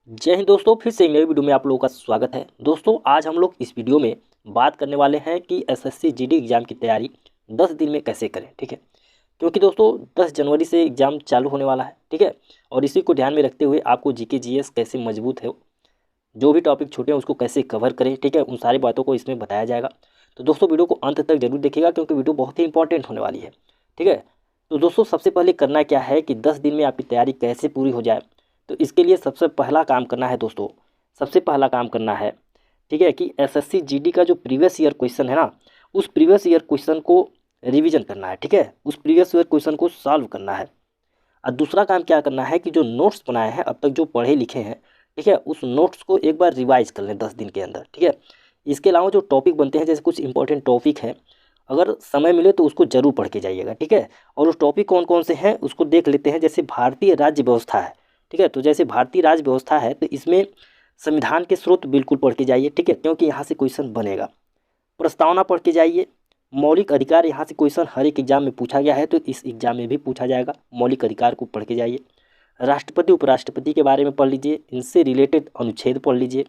जय हिंद दोस्तों, फिर से एक नई वीडियो में आप लोगों का स्वागत है। दोस्तों आज हम लोग इस वीडियो में बात करने वाले हैं कि एसएससी जीडी एग्ज़ाम की तैयारी 10 दिन में कैसे करें। ठीक है, क्योंकि दोस्तों 10 जनवरी से एग्ज़ाम चालू होने वाला है। ठीक है, और इसी को ध्यान में रखते हुए आपको जीके जीएस कैसे मजबूत है, जो भी टॉपिक छूटे हैं उसको कैसे कवर करें। ठीक है, उन सारी बातों को इसमें बताया जाएगा। तो दोस्तों वीडियो को अंत तक जरूर देखिएगा क्योंकि वीडियो बहुत ही इंपॉर्टेंट होने वाली है। ठीक है, तो दोस्तों सबसे पहले करना क्या है कि 10 दिन में आपकी तैयारी कैसे पूरी हो जाए। तो इसके लिए सबसे पहला काम करना है दोस्तों, सबसे पहला काम करना है, ठीक है, कि एसएससी जीडी का जो प्रीवियस ईयर क्वेश्चन है ना, उस प्रीवियस ईयर क्वेश्चन को रिवीजन करना है। ठीक है, उस प्रीवियस ईयर क्वेश्चन को सॉल्व करना है। और दूसरा काम क्या करना है कि जो नोट्स बनाए हैं अब तक जो पढ़े लिखे हैं, ठीक है, उस नोट्स को एक बार रिवाइज कर लें 10 दिन के अंदर। ठीक है, इसके अलावा जो टॉपिक बनते हैं, जैसे कुछ इंपॉर्टेंट टॉपिक है, अगर समय मिले तो उसको जरूर पढ़ के जाइएगा। ठीक है, और उस टॉपिक कौन कौन से हैं उसको देख लेते हैं। जैसे भारतीय राज्य व्यवस्था है, ठीक है, तो जैसे भारतीय राज्य व्यवस्था है तो इसमें संविधान के स्रोत बिल्कुल पढ़ के जाइए। ठीक है, क्योंकि यहाँ से क्वेश्चन बनेगा। प्रस्तावना पढ़ के जाइए। मौलिक अधिकार, यहाँ से क्वेश्चन हर एक एग्जाम में पूछा गया है तो इस एग्जाम में भी पूछा जाएगा। मौलिक अधिकार को पढ़ के जाइए। राष्ट्रपति उपराष्ट्रपति के बारे में पढ़ लीजिए, इनसे रिलेटेड अनुच्छेद पढ़ लीजिए।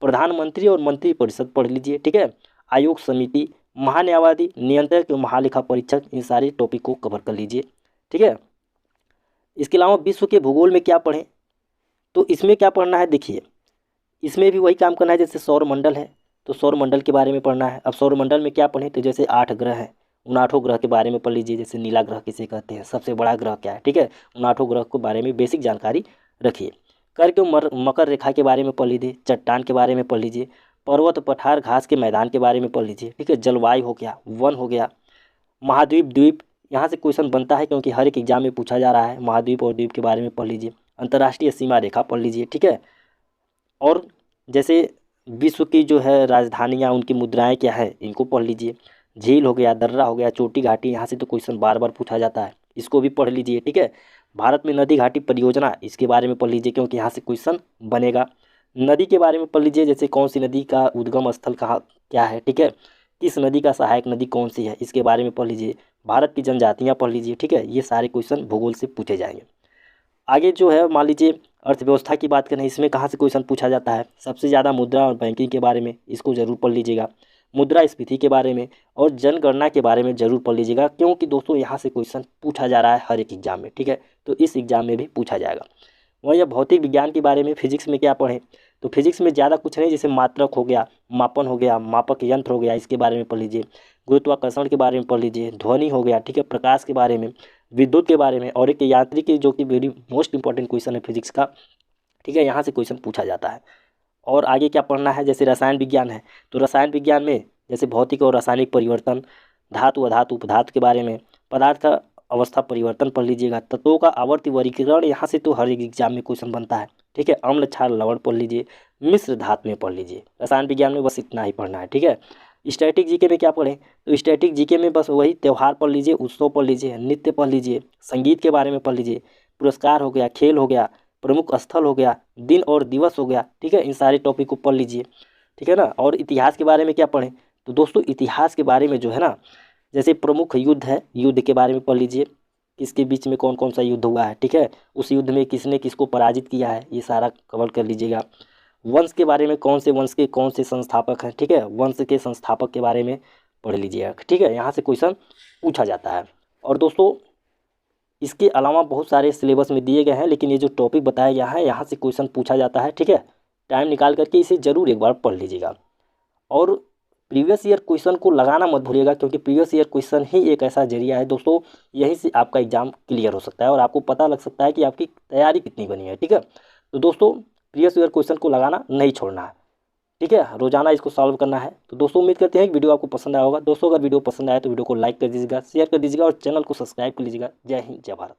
प्रधानमंत्री और मंत्रिपरिषद पढ़ लीजिए। ठीक है, आयोग समिति, महान्यायवादी, नियंत्रक एवं महालेखा परीक्षक, इन सारे टॉपिक को कवर कर लीजिए। ठीक है, इसके अलावा विश्व के भूगोल में क्या पढ़ें, तो इसमें क्या पढ़ना है देखिए, इसमें भी वही काम करना है। जैसे सौर मंडल है तो सौर मंडल के बारे में पढ़ना है। अब सौर मंडल में क्या पढ़ें, तो जैसे 8 ग्रह हैं, उन 8 ग्रह के बारे में पढ़ लीजिए। जैसे नीला ग्रह किसे कहते हैं, सबसे बड़ा ग्रह क्या है। ठीक है, उन 8 ग्रह के बारे में बेसिक जानकारी रखिए। कर्क एवं मकर रेखा के बारे में पढ़ लीजिए। चट्टान के बारे में पढ़ लीजिए। पर्वत पठार घास के मैदान के बारे में पढ़ लीजिए। ठीक है, जलवायु हो गया, वन हो गया, महाद्वीप द्वीप, यहाँ से क्वेश्चन बनता है क्योंकि हर एक एग्जाम में पूछा जा रहा है। महाद्वीप और द्वीप के बारे में पढ़ लीजिए। अंतर्राष्ट्रीय सीमा रेखा पढ़ लीजिए। ठीक है, और जैसे विश्व की जो है राजधानियाँ, उनकी मुद्राएं क्या है, इनको पढ़ लीजिए। झील हो गया, दर्रा हो गया, चोटी घाटी, यहाँ से तो क्वेश्चन बार बार पूछा जाता है, इसको भी पढ़ लीजिए। ठीक है, भारत में नदी घाटी परियोजना, इसके बारे में पढ़ लीजिए क्योंकि यहाँ से क्वेश्चन बनेगा। नदी के बारे में पढ़ लीजिए, जैसे कौन सी नदी का उद्गम स्थल कहाँ क्या है। ठीक है, किस नदी का सहायक नदी कौन सी है, इसके बारे में पढ़ लीजिए। भारत की जनजातियाँ पढ़ लीजिए। ठीक है, ये सारे क्वेश्चन भूगोल से पूछे जाएंगे। आगे जो है मान लीजिए अर्थव्यवस्था की बात करें, इसमें कहाँ से क्वेश्चन पूछा जाता है, सबसे ज़्यादा मुद्रा और बैंकिंग के बारे में, इसको ज़रूर पढ़ लीजिएगा। मुद्रास्फीति के बारे में और जनगणना के बारे में ज़रूर पढ़ लीजिएगा क्योंकि दोस्तों यहाँ से क्वेश्चन पूछा जा रहा है हर एक एग्जाम में। ठीक है, तो इस एग्जाम में भी पूछा जाएगा। वहीं अब भौतिक विज्ञान के बारे में, फिजिक्स में क्या पढ़ें, तो फिजिक्स में ज़्यादा कुछ नहीं, जैसे मात्रक हो गया, मापन हो गया, मापक यंत्र हो गया, इसके बारे में पढ़ लीजिए। गुरुत्वाकर्षण के बारे में पढ़ लीजिए। ध्वनि हो गया, ठीक है, प्रकाश के बारे में, विद्युत के बारे में, और एक यांत्रिकी जो कि वेरी मोस्ट इंपॉर्टेंट क्वेश्चन है फिजिक्स का। ठीक है, यहाँ से क्वेश्चन पूछा जाता है। और आगे क्या पढ़ना है, जैसे रसायन विज्ञान है तो रसायन विज्ञान में जैसे भौतिक और रासायनिक परिवर्तन, धातु अधातु उपधातु के बारे में, पदार्थ का अवस्था परिवर्तन पढ़ लीजिएगा। तत्वों का आवर्ती वर्गीकरण, यहाँ से तो हर एक एग्जाम में क्वेश्चन बनता है। ठीक है, अम्ल क्षार लवण पढ़ लीजिए। मिश्र धातु में पढ़ लीजिए। रसायन विज्ञान में बस इतना ही पढ़ना है। ठीक है, स्टैटिक जीके में क्या पढ़ें, तो स्टैटिक जीके में बस वही त्यौहार पढ़ लीजिए, उत्सव पढ़ लीजिए, नृत्य पढ़ लीजिए, संगीत के बारे में पढ़ लीजिए, पुरस्कार हो गया, खेल हो गया, प्रमुख स्थल हो गया, दिन और दिवस हो गया। ठीक है, इन सारे टॉपिक को पढ़ लीजिए। ठीक है ना, और इतिहास के बारे में क्या पढ़ें, तो दोस्तों इतिहास के बारे में जो है ना, जैसे प्रमुख युद्ध है, युद्ध के बारे में पढ़ लीजिए, किसके बीच में कौन कौन सा युद्ध हुआ है। ठीक है, उस युद्ध में किसने किसको पराजित किया है, ये सारा कवर कर लीजिएगा। वंश के बारे में, कौन से वंश के कौन से संस्थापक हैं, ठीक है, वंश के संस्थापक के बारे में पढ़ लीजिएगा। ठीक है, यहाँ से क्वेश्चन पूछा जाता है। और दोस्तों इसके अलावा बहुत सारे सिलेबस में दिए गए हैं, लेकिन ये जो टॉपिक बताया गया है यहाँ से क्वेश्चन पूछा जाता है। ठीक है, टाइम निकाल करके इसे ज़रूर एक बार पढ़ लीजिएगा। और प्रीवियस ईयर क्वेश्चन को लगाना मत भूलिएगा क्योंकि प्रीवियस ईयर क्वेश्चन ही एक ऐसा जरिया है दोस्तों, यहीं से आपका एग्जाम क्लियर हो सकता है और आपको पता लग सकता है कि आपकी तैयारी कितनी बनी है। ठीक है, तो दोस्तों प्रीवियस ईयर क्वेश्चन को लगाना नहीं छोड़ना है। ठीक है, रोजाना इसको सॉल्व करना है। तो दोस्तों उम्मीद करते हैं कि वीडियो आपको पसंद आया होगा। दोस्तों अगर वीडियो पसंद आया तो वीडियो को लाइक कर दीजिएगा, शेयर कर दीजिएगा और चैनल को सब्सक्राइब कर लीजिएगा। जय हिंद, जय भारत।